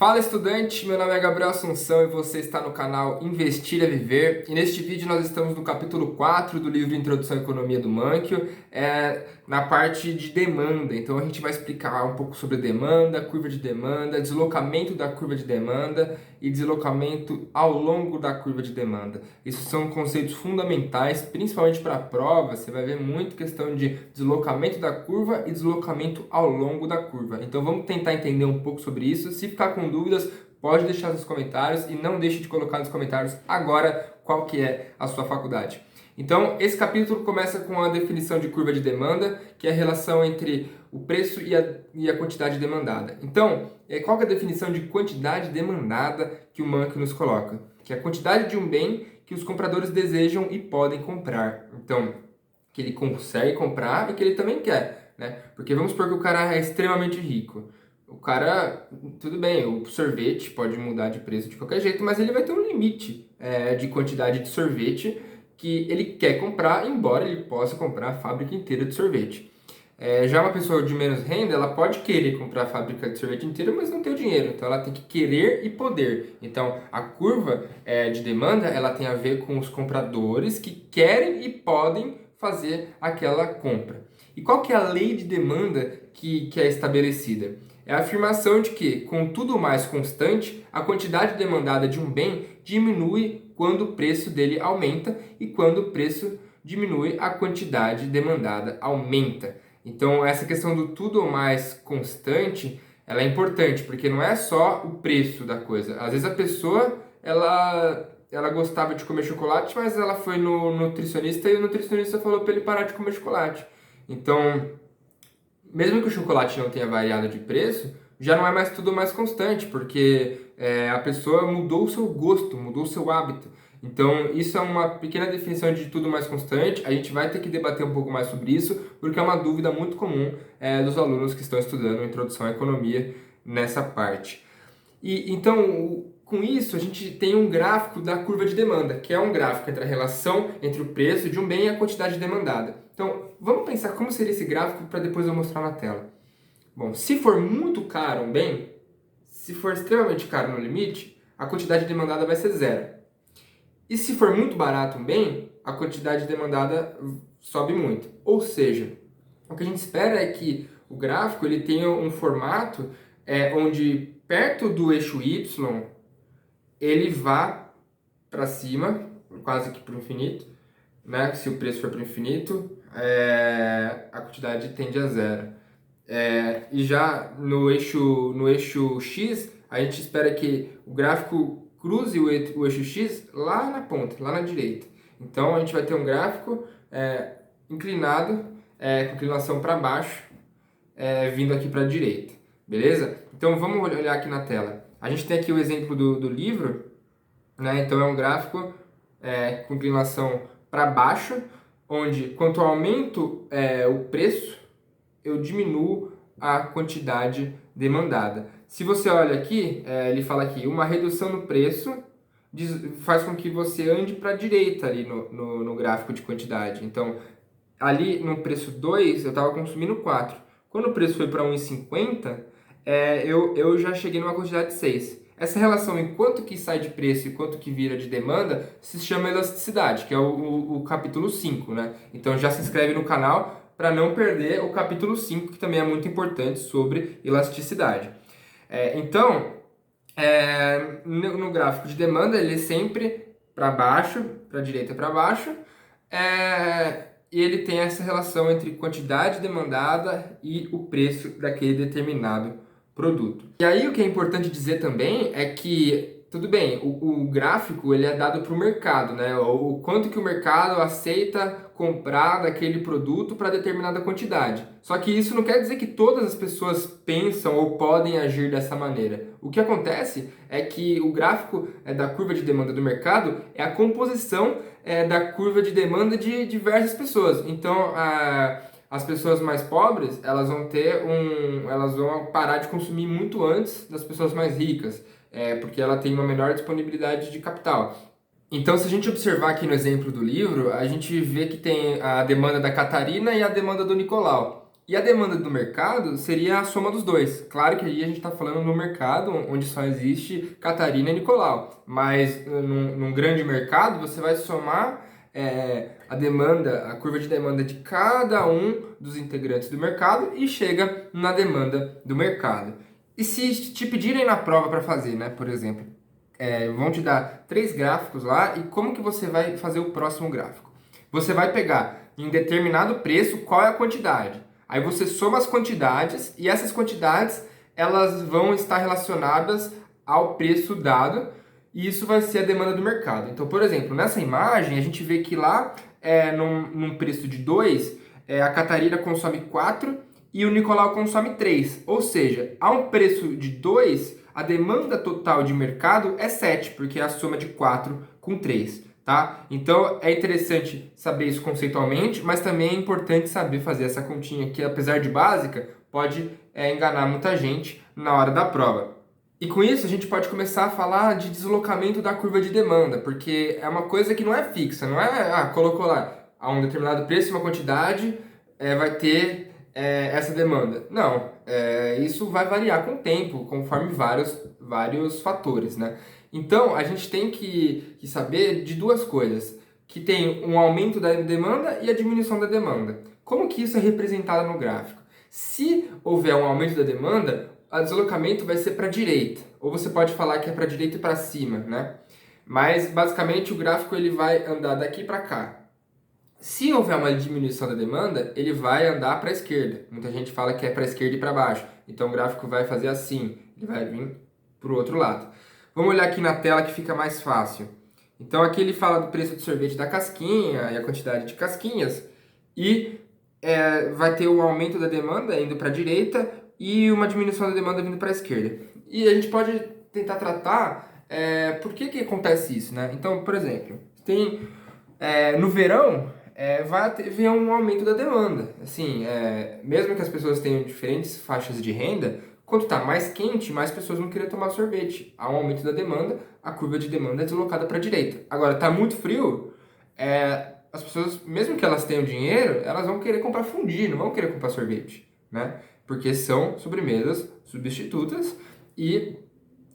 Fala estudante, meu nome é Gabriel Assunção e você está no canal Investir é Viver. E neste vídeo nós estamos no capítulo 4 do livro Introdução à Economia do Manchio, na parte de demanda. Então a gente vai explicar um pouco sobre demanda, curva de demanda, deslocamento da curva de demanda e deslocamento ao longo da curva de demanda. Isso são conceitos fundamentais, principalmente para a prova. Você vai ver muito questão de deslocamento da curva e deslocamento ao longo da curva. Então vamos tentar entender um pouco sobre isso. Se ficar com dúvidas, pode deixar nos comentários e não deixe de colocar nos comentários agora qual que é a sua faculdade. Então, esse capítulo começa com a definição de curva de demanda, que é a relação entre o preço e a quantidade demandada. Então, qual que é a definição de quantidade demandada que o Manchio nos coloca? Que é a quantidade de um bem que os compradores desejam e podem comprar. Então, que ele consegue comprar e que ele também quer, né? Porque vamos supor que o cara é extremamente rico. O cara, tudo bem, o sorvete pode mudar de preço de qualquer jeito, mas ele vai ter um limite de quantidade de sorvete que ele quer comprar, embora ele possa comprar a fábrica inteira de sorvete. Já uma pessoa de menos renda, ela pode querer comprar a fábrica de sorvete inteira, mas não tem o dinheiro. Então ela tem que querer e poder. Então a curva de demanda, ela tem a ver com os compradores que querem e podem fazer aquela compra. E qual que é a lei de demanda que é estabelecida? É a afirmação de que, com tudo mais constante, a quantidade demandada de um bem diminui quando o preço dele aumenta e quando o preço diminui, a quantidade demandada aumenta. Então, essa questão do tudo mais constante, ela é importante, porque não é só o preço da coisa. Às vezes a pessoa, ela gostava de comer chocolate, mas ela foi no nutricionista e o nutricionista falou para ele parar de comer chocolate. Então, mesmo que o chocolate não tenha variado de preço, já não é mais tudo mais constante, porque a pessoa mudou o seu gosto, mudou o seu hábito. Então, isso é uma pequena definição de tudo mais constante. A gente vai ter que debater um pouco mais sobre isso, porque é uma dúvida muito comum dos alunos que estão estudando Introdução à Economia nessa parte. E então, com isso, a gente tem um gráfico da curva de demanda, que é um gráfico entre a relação entre o preço de um bem e a quantidade demandada. Então, vamos pensar como seria esse gráfico para depois eu mostrar na tela. Bom, se for muito caro um bem, se for extremamente caro no limite, a quantidade demandada vai ser zero. E se for muito barato um bem, a quantidade demandada sobe muito. Ou seja, o que a gente espera é que o gráfico ele tenha um formato onde perto do eixo Y ele vá para cima, quase que para o infinito, né? Se o preço for para o infinito, a quantidade tende a zero. E já no eixo X, a gente espera que o gráfico cruze o eixo X lá na ponta, lá na direita. Então a gente vai ter um gráfico inclinado, com inclinação para baixo, vindo aqui para a direita. Beleza? Então vamos olhar aqui na tela. A gente tem aqui o exemplo do livro, né? Então é um gráfico com inclinação para baixo, onde quanto eu aumento o preço, eu diminuo a quantidade demandada. Se você olha aqui, ele fala aqui, uma redução no preço faz com que você ande para a direita ali no gráfico de quantidade. Então, ali no preço 2, eu estava consumindo 4. Quando o preço foi para 1,50, eu já cheguei numa quantidade de 6. Essa relação em quanto que sai de preço e quanto que vira de demanda se chama elasticidade, que é o capítulo 5, né? Então já se inscreve no canal para não perder o capítulo 5, que também é muito importante sobre elasticidade. Então, no gráfico de demanda, ele é sempre para baixo, para a direita para baixo, e ele tem essa relação entre quantidade demandada e o preço daquele determinado produto. E aí o que é importante dizer também é que, tudo bem, o gráfico ele é dado para o mercado, né? O quanto que o mercado aceita comprar daquele produto para determinada quantidade. Só que isso não quer dizer que todas as pessoas pensam ou podem agir dessa maneira. O que acontece é que o gráfico da curva de demanda do mercado é a composição da curva de demanda de diversas pessoas. Então, as pessoas mais pobres, elas vão parar de consumir muito antes das pessoas mais ricas, porque ela tem uma menor disponibilidade de capital. Então, se a gente observar aqui no exemplo do livro, a gente vê que tem a demanda da Catarina e a demanda do Nicolau. E a demanda do mercado seria a soma dos dois. Claro que aí a gente está falando no mercado onde só existe Catarina e Nicolau, mas num grande mercado você vai somar a demanda, a curva de demanda de cada um dos integrantes do mercado e chega na demanda do mercado. E se te pedirem na prova para fazer, né, por exemplo, vão te dar 3 gráficos lá e como que você vai fazer o próximo gráfico? Você vai pegar em determinado preço qual é a quantidade. Aí você soma as quantidades e essas quantidades elas vão estar relacionadas ao preço dado e isso vai ser a demanda do mercado. Então, por exemplo, nessa imagem a gente vê que lá num preço de 2, a Catarina consome 4 e o Nicolau consome 3. Ou seja, a um preço de 2, a demanda total de mercado é 7, porque é a soma de 4 com 3. Tá? Então é interessante saber isso conceitualmente, mas também é importante saber fazer essa continha que, apesar de básica, pode enganar muita gente na hora da prova. E com isso a gente pode começar a falar de deslocamento da curva de demanda, porque é uma coisa que não é fixa, não é, colocou lá a um determinado preço, uma quantidade, vai ter essa demanda. Não, isso vai variar com o tempo, conforme vários fatores, né? Então, a gente tem que saber de duas coisas, que tem um aumento da demanda e a diminuição da demanda. Como que isso é representado no gráfico? Se houver um aumento da demanda, o deslocamento vai ser para a direita, ou você pode falar que é para a direita e para cima, né? Mas, basicamente, o gráfico ele vai andar daqui para cá. Se houver uma diminuição da demanda, ele vai andar para a esquerda. Muita gente fala que é para a esquerda e para baixo. Então, o gráfico vai fazer assim, ele vai vir para o outro lado. Vamos olhar aqui na tela que fica mais fácil. Então aqui ele fala do preço do sorvete da casquinha e a quantidade de casquinhas e vai ter um aumento da demanda indo para a direita e uma diminuição da demanda vindo para a esquerda. E a gente pode tentar tratar por que acontece isso, né? Então, por exemplo, tem no verão vai haver um aumento da demanda. Assim, mesmo que as pessoas tenham diferentes faixas de renda, quando está mais quente, mais pessoas vão querer tomar sorvete. Há um aumento da demanda, a curva de demanda é deslocada para a direita. Agora, está muito frio, as pessoas, mesmo que elas tenham dinheiro, elas vão querer comprar fondue, não vão querer comprar sorvete, né? Porque são sobremesas substitutas e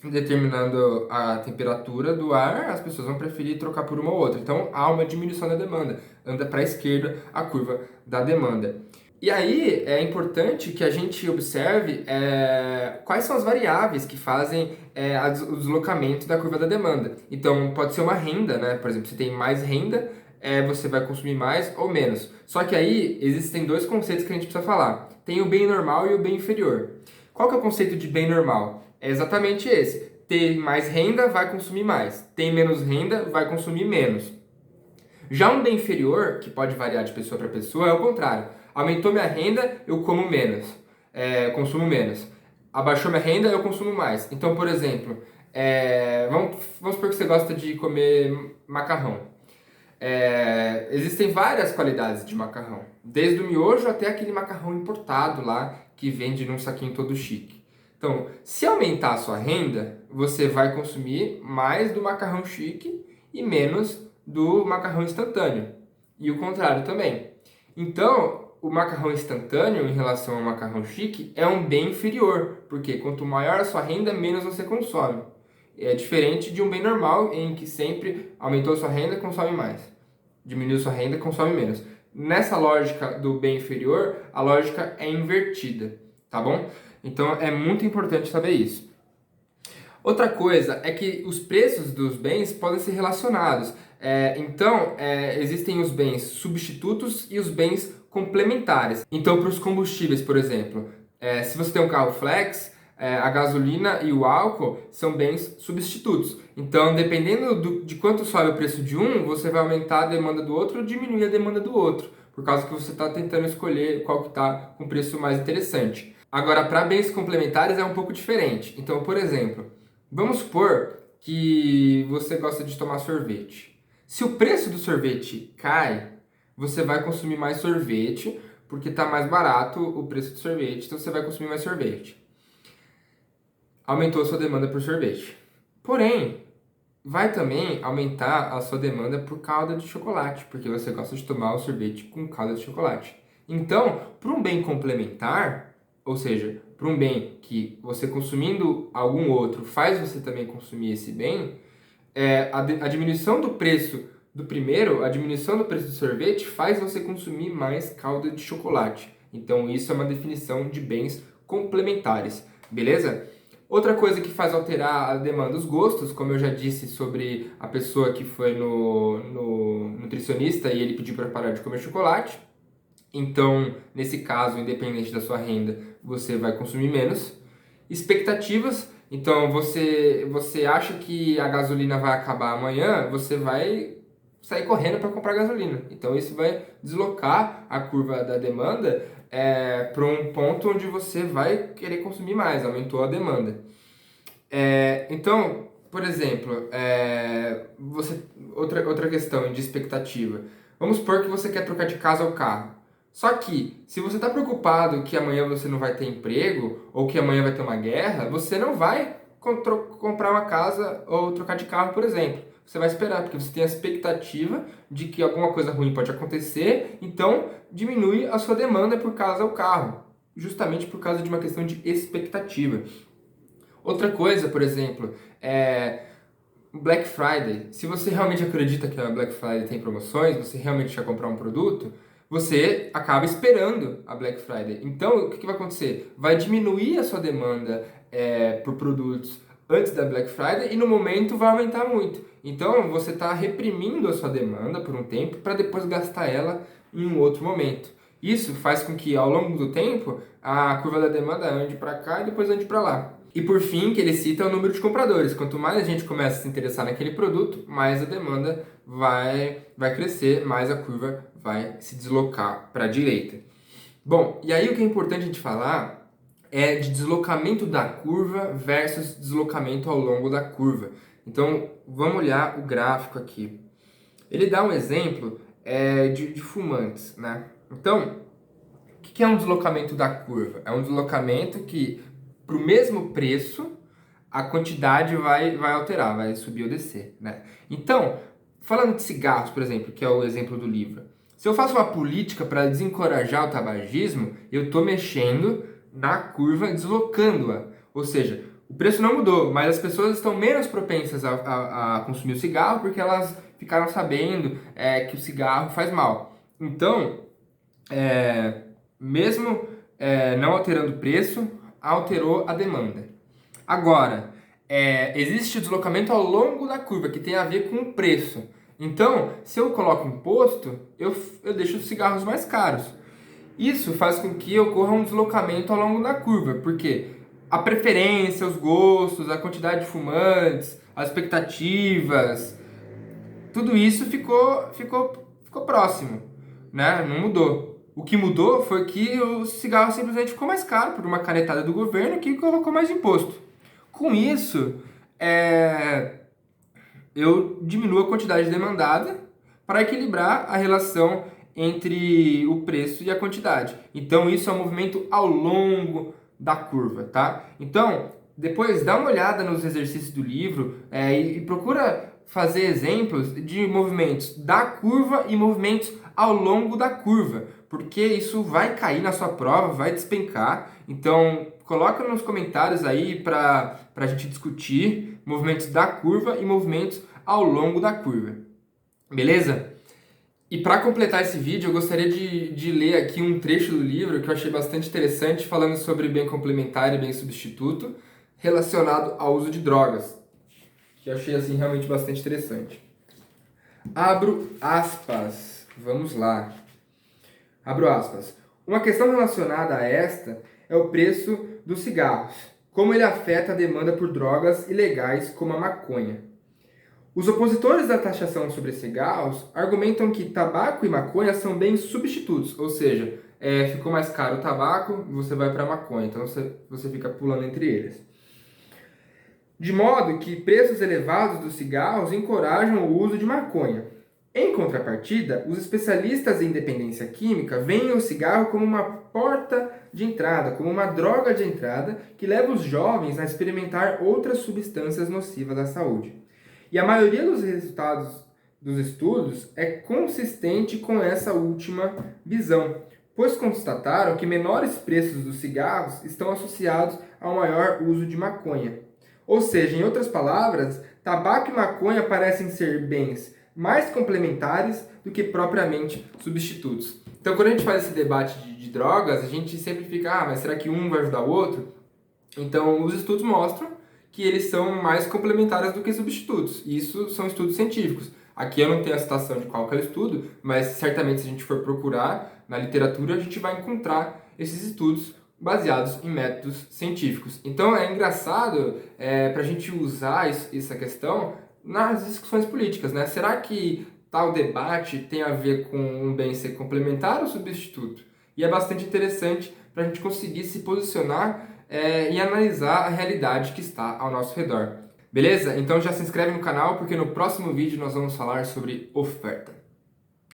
determinando a temperatura do ar, as pessoas vão preferir trocar por uma ou outra. Então, há uma diminuição da demanda. Anda para a esquerda a curva da demanda. E aí é importante que a gente observe quais são as variáveis que fazem o deslocamento da curva da demanda. Então, pode ser uma renda, né? Por exemplo, se tem mais renda, você vai consumir mais ou menos. Só que aí existem dois conceitos que a gente precisa falar. Tem o bem normal e o bem inferior. Qual que é o conceito de bem normal? É exatamente esse. Ter mais renda vai consumir mais. Tem menos renda vai consumir menos. Já um bem inferior, que pode variar de pessoa para pessoa, é o contrário. Aumentou minha renda, eu como menos. Consumo menos. Abaixou minha renda, eu consumo mais. Então, por exemplo, vamos supor que você gosta de comer macarrão. Existem várias qualidades de macarrão. Desde o miojo até aquele macarrão importado lá, que vende num saquinho todo chique. Então, se aumentar a sua renda, você vai consumir mais do macarrão chique e menos do macarrão instantâneo. E o contrário também. Então, o macarrão instantâneo em relação ao macarrão chique é um bem inferior, porque quanto maior a sua renda, menos você consome. É diferente de um bem normal, em que sempre aumentou sua renda, consome mais. Diminuiu sua renda, consome menos. Nessa lógica do bem inferior, a lógica é invertida, tá bom? Então é muito importante saber isso. Outra coisa é que os preços dos bens podem ser relacionados. Existem os bens substitutos e os bens complementares. Então, para os combustíveis, por exemplo, se você tem um carro flex, a gasolina e o álcool são bens substitutos. Então, dependendo de quanto sobe o preço de um, você vai aumentar a demanda do outro ou diminuir a demanda do outro, por causa que você está tentando escolher qual que está com o preço mais interessante. Agora, para bens complementares é um pouco diferente. Então, por exemplo, vamos supor que você gosta de tomar sorvete. Se o preço do sorvete cai, você vai consumir mais sorvete, porque está mais barato o preço do sorvete, então você vai consumir mais sorvete. Aumentou a sua demanda por sorvete. Porém, vai também aumentar a sua demanda por calda de chocolate, porque você gosta de tomar o sorvete com calda de chocolate. Então, para um bem complementar, ou seja, para um bem que você consumindo algum outro faz você também consumir esse bem, a diminuição do preço do primeiro, a diminuição do preço do sorvete faz você consumir mais calda de chocolate. Então, isso é uma definição de bens complementares, beleza? Outra coisa que faz alterar a demanda, os gostos, como eu já disse sobre a pessoa que foi no nutricionista e ele pediu para parar de comer chocolate. Então, nesse caso, independente da sua renda, você vai consumir menos. Expectativas, então você acha que a gasolina vai acabar amanhã, você vai sair correndo para comprar gasolina. Então, isso vai deslocar a curva da demanda para um ponto onde você vai querer consumir mais, aumentou a demanda. Então, por exemplo, outra questão de expectativa. Vamos supor que você quer trocar de casa ou carro. Só que, se você está preocupado que amanhã você não vai ter emprego ou que amanhã vai ter uma guerra, você não vai comprar uma casa ou trocar de carro, por exemplo. Você vai esperar, porque você tem a expectativa de que alguma coisa ruim pode acontecer, então diminui a sua demanda por casa ou carro, justamente por causa de uma questão de expectativa. Outra coisa, por exemplo, Black Friday. Se você realmente acredita que a Black Friday tem promoções, você realmente quer comprar um produto, você acaba esperando a Black Friday. Então, o que vai acontecer? Vai diminuir a sua demanda por produtos antes da Black Friday e no momento vai aumentar muito. Então, você está reprimindo a sua demanda por um tempo para depois gastar ela em um outro momento. Isso faz com que, ao longo do tempo, a curva da demanda ande para cá e depois ande para lá. E por fim, que ele cita é o número de compradores. Quanto mais a gente começa a se interessar naquele produto, mais a demanda vai crescer, mais a curva vai se deslocar para a direita. Bom, e aí o que é importante a gente falar é de deslocamento da curva versus deslocamento ao longo da curva. Então, vamos olhar o gráfico aqui. Ele dá um exemplo de fumantes, né? Então, o que é um deslocamento da curva? É um deslocamento que, para o mesmo preço, a quantidade vai alterar, vai subir ou descer, né? Então, falando de cigarros, por exemplo, que é o exemplo do livro, se eu faço uma política para desencorajar o tabagismo, eu estou mexendo na curva, deslocando-a. Ou seja, o preço não mudou, mas as pessoas estão menos propensas a consumir o cigarro porque elas ficaram sabendo que o cigarro faz mal. Então, mesmo não alterando o preço, alterou a demanda. Agora, existe o deslocamento ao longo da curva, que tem a ver com o preço. Então, se eu coloco imposto, eu deixo os cigarros mais caros. Isso faz com que ocorra um deslocamento ao longo da curva, porque a preferência, os gostos, a quantidade de fumantes, as expectativas, tudo isso ficou próximo, né? Não mudou. O que mudou foi que o cigarro simplesmente ficou mais caro por uma canetada do governo que colocou mais imposto. Com isso, eu diminuo a quantidade demandada para equilibrar a relação entre o preço e a quantidade. Então, isso é um movimento ao longo da curva, tá? Então, depois dá uma olhada nos exercícios do livro e procura fazer exemplos de movimentos da curva e movimentos ao longo da curva, porque isso vai cair na sua prova, vai despencar. Então, coloca nos comentários aí para a gente discutir movimentos da curva e movimentos ao longo da curva. Beleza? E para completar esse vídeo, eu gostaria de ler aqui um trecho do livro que eu achei bastante interessante, falando sobre bem complementar e bem substituto, relacionado ao uso de drogas, que eu achei assim realmente bastante interessante. Abro aspas, vamos lá. Abro aspas. Uma questão relacionada a esta é o preço dos cigarros, como ele afeta a demanda por drogas ilegais como a maconha. Os opositores da taxação sobre cigarros argumentam que tabaco e maconha são bens substitutos, ou seja, ficou mais caro o tabaco, você vai para a maconha, então você fica pulando entre eles. De modo que preços elevados dos cigarros encorajam o uso de maconha. Em contrapartida, os especialistas em dependência química veem o cigarro como uma porta de entrada, como uma droga de entrada que leva os jovens a experimentar outras substâncias nocivas à saúde. E a maioria dos resultados dos estudos é consistente com essa última visão, pois constataram que menores preços dos cigarros estão associados ao maior uso de maconha. Ou seja, em outras palavras, tabaco e maconha parecem ser bens mais complementares do que propriamente substitutos. Então, quando a gente faz esse debate de drogas, a gente sempre fica, mas será que um vai ajudar o outro? Então, os estudos mostram que eles são mais complementares do que substitutos. E isso são estudos científicos. Aqui eu não tenho a citação de qual que é o estudo, mas certamente se a gente for procurar na literatura, a gente vai encontrar esses estudos baseados em métodos científicos. Então é engraçado para a gente usar essa questão nas discussões políticas, né? Será que tal debate tem a ver com um bem ser complementar ou substituto? E é bastante interessante para a gente conseguir se posicionar e analisar a realidade que está ao nosso redor. Beleza? Então já se inscreve no canal porque no próximo vídeo nós vamos falar sobre oferta.